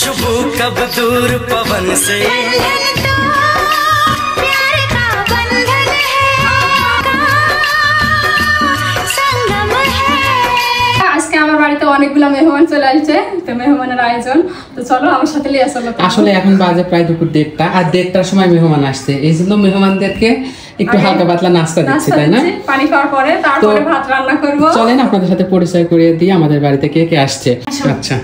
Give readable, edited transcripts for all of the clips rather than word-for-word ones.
खुशबू कब दूर पवन से আজকে আমার বাড়িতে অনেকগুলো মেহমান চলে আসছে, তো মেহমানের আয়োজন। তো চলো আমার সাথে নিয়ে আসো। আসলে এখন বাজে প্রায় দুপুর 1:30 আর 1:30টার সময় মেহমান আসছে, এই জন্য মেহমানদেরকে একটু হালকা পাতলা নাস্তা দিচ্ছি, তাই না? পানি খাওয়ার পরে তারপরে ভাত রান্না করব। চলেন আপনাদের সাথে পরিচয় করিয়ে দিই আমাদের বাড়িতে কে কে আসছে। আচ্ছা,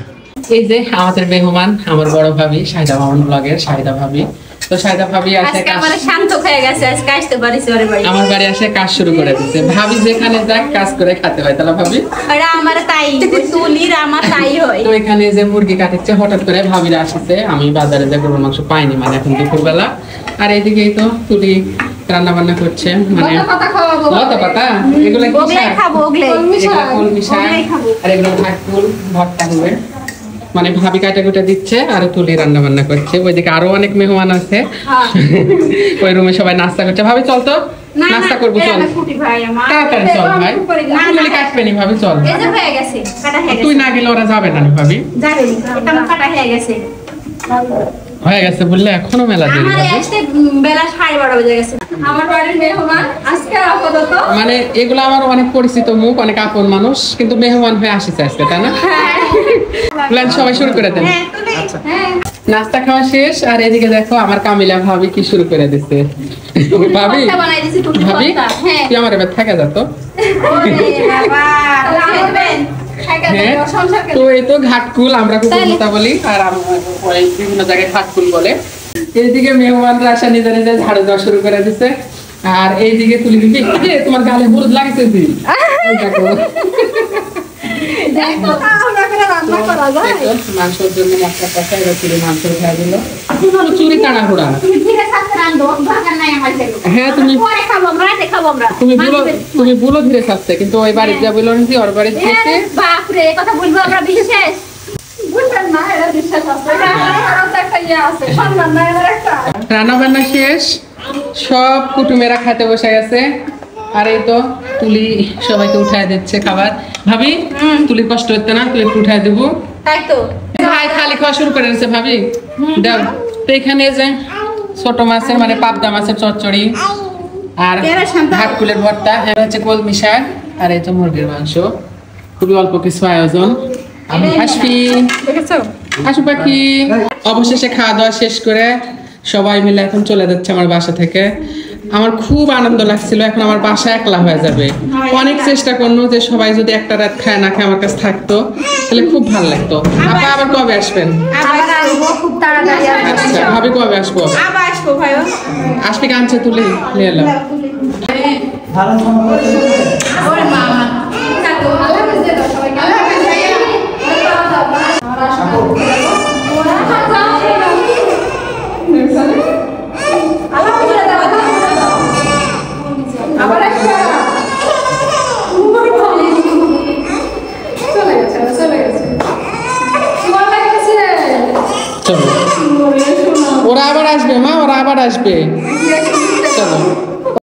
এই যে আমাদের মেহমান আমার বড় ভাবি শাহিদা মামুন ব্লগের শাহিদা ভাবি। তো শাহিদা ভাবি আজকে আমার শান্ত হয়ে গেছে, আজকে আসতে পারিস ওর বাড়ি। আমার বাড়ি এসে কাজ শুরু করে দিয়েছে। ভাবি যেখানে যাক কাজ করে খেতে হয়, তাহলে ভাবি আরে আমার তাই তুলির আমার তাই হয়। তো এখানে যে মুরগি কাটছে হঠাৎ করে ভাবিরা আসছে, আমি বাজারে যে গরুর মাংস পাইনি, মানে এখন দুপুরবেলা। আর এইদিকেই তো তুলি রান্না বান্না করছে, মানে লতা পাতা এগুলো কি শাক খাবো, কলমি শাক আর এগুলো ঢাকুল ভর্তা হবে, মানে ভাবি কাটা কুটা দিচ্ছে আর তুলি রান্না বান্না করছে। ওইদিকে আরো অনেক মেহমান আছে, ওই রুমে সবাই নাস্তা করছে। ভাবি চল তো নাস্তা করবো, চল তাড়াতাড়ি চল ভাই, তুলি কাটবে নি ভাবি, চল। তুই না গেলে ওরা যাবে না ভাবি, হয়ে গেছে বললে এখনো মেলা দেরি বেলা 12:30 বেজে গেছে। আমার বাড়ির মেহমান আজকে আপাতত, মানে এগুলো আমার অনেক পরিচিত মুখ, অনেক আপন মানুষ, কিন্তু মেহমান হয়ে আসছে আজকে, তাই না? সবাই শুরু করে দেন। নাস্তা খাওয়া শেষ আর এদিকে দেখো আমার কামিলা ভাবি কি শুরু করে দিচ্ছে। ভাবি ভাবি তুই আমার এবার থাকা যেত। তো এই তো ঘাটকুল আমরা কুকুরমতা বলি, আর বিভিন্ন জায়গায় ঘাটকুল বলে। এইদিকে মেহমানরা আসা নিজে নিজে ঝাড়ু দেওয়া শুরু করে দিচ্ছে, আর এইদিকে তুলি দিবি তোমার গালে হলুদ লাগছে। মাংসের জন্য মশলা কষা তুলি মাংস উঠা দিল, চুরি টানা ঘোড়া। হ্যাঁ তুমি বলো ধীরে খাচ্ছে, কিন্তু ওই বাড়ি যা বললো না ওর বাড়ি দিয়েছে। রান্না বান্না শেষ, সব কুটুমেরা খেতে বসে গেছে, আর এই তো তুলি সবাইকে উঠায় দিচ্ছে খাবার। ভাবি তুলির কষ্ট হচ্ছে না, তুলি উঠায় দেবো। তাই তো ভাই খালি খাওয়া শুরু করে দিচ্ছে ভাবি, দাও। তো এখানে যে ছোট মাছের মানে পাবদা মাছের চচ্চড়ি আর ঘাটকুলের ভর্তা, হচ্ছে কলমি শাক আর এই তো মুরগির মাংস, খুবই অল্প কিছু আয়োজন। হাসু পাখি অবশেষে খাওয়া দাওয়া শেষ করে সবাই মিলে এখন চলে যাচ্ছে আমার বাসা থেকে। আমার খুব আনন্দ লাগছিল, এখন আমার বাসা একলা হয়ে যাবে। অনেক চেষ্টা করলো যে সবাই যদি একটা রাত খায় না খায় আমার কাছে থাকতো, তাহলে খুব ভালো লাগতো। আপা আবার কবে আসবেন? আচ্ছা ভাবি কবে আসবো? আসবে কাঁদছে তুলি নিয়ে এলাম। ওরা আবার আসবে মা, ওরা আবার আসবে।